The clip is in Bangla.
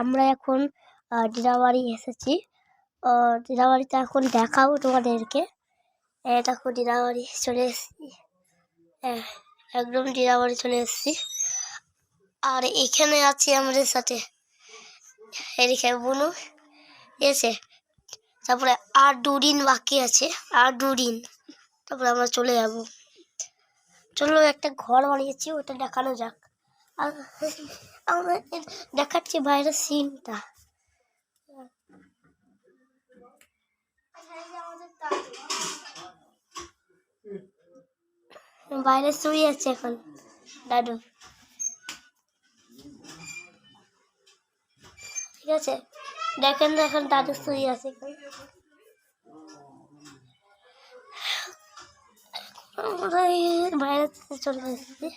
আমরা এখন দিনাবাড়ি এসেছি। দিনাবাড়িতে এখন দেখাবো তোমাদেরকে। দেখো দিনাবাড়ি চলে এসেছি, একদম দিনাবাড়ি চলে এসেছি। আর এখানে আছি আমাদের সাথে এদিকে বুনু এসে, তারপরে আর 2 দিন বাকি আছে, আর 2 দিন তারপরে আমরা চলে যাব। চলো একটা ঘর বানিয়েছি, ওটা দেখানো যাক। আর আমরা দেখাচ্ছি বাইরের সিনটা। বাইরে শুয়ে আছে এখন দাদু, ঠিক আছে? দেখেন এখন দাদু শুয়ে আছে। আমরা বাইরে চলে এসেছি।